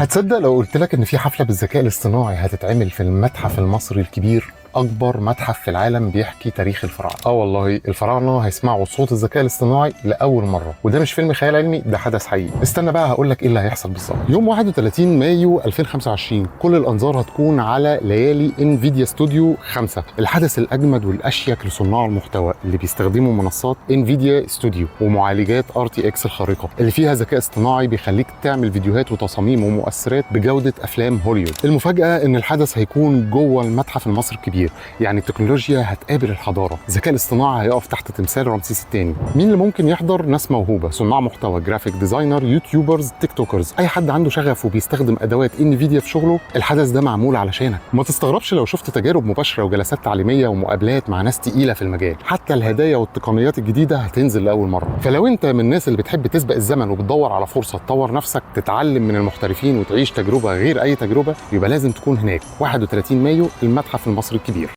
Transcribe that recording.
هتصدق لو قلت لك ان في حفله بالذكاء الاصطناعي هتتعمل في المتحف المصري الكبير؟ اكبر متحف في العالم بيحكي تاريخ الفراعنه. والله الفراعنه هيسمعوا صوت الذكاء الاصطناعي لاول مره، وده مش فيلم خيال علمي، ده حدث حقيقي. استنى بقى هقول لك ايه اللي هيحصل بالظبط. يوم 31 مايو 2025 كل الانظار هتكون على ليالي انفيديا ستوديو 5، الحدث الاجمد والاشيك لصناع المحتوى اللي بيستخدموا منصات انفيديا ستوديو ومعالجات RTX الخارقه اللي فيها ذكاء اصطناعي بيخليك تعمل فيديوهات وتصاميم ومؤثرات بجوده افلام هوليوود. المفاجاه ان الحدث هيكون جوه المتحف المصري الكبير، يعني التكنولوجيا هتقابل الحضاره، الذكاء الاصطناعي هيقف تحت تمثال رمسيس الثاني. مين اللي ممكن يحضر؟ ناس موهوبه، صناع محتوى، جرافيك ديزاينر، يوتيوبرز، تيك توكرز، اي حد عنده شغف وبيستخدم ادوات انفيديا في شغله. الحدث ده معمول علشانك. ما تستغربش لو شفت تجارب مباشره وجلسات تعليميه ومقابلات مع ناس تقيله في المجال. حتى الهدايا والتقنيات الجديده هتنزل لاول مره. فلو انت من الناس اللي بتحب تسبق الزمن وبتدور على فرصه تطور نفسك، تتعلم من المحترفين وتعيش تجربه غير اي تجربه، يبقى لازم تكون هناك 31 مايو المتحف المصري الكبير.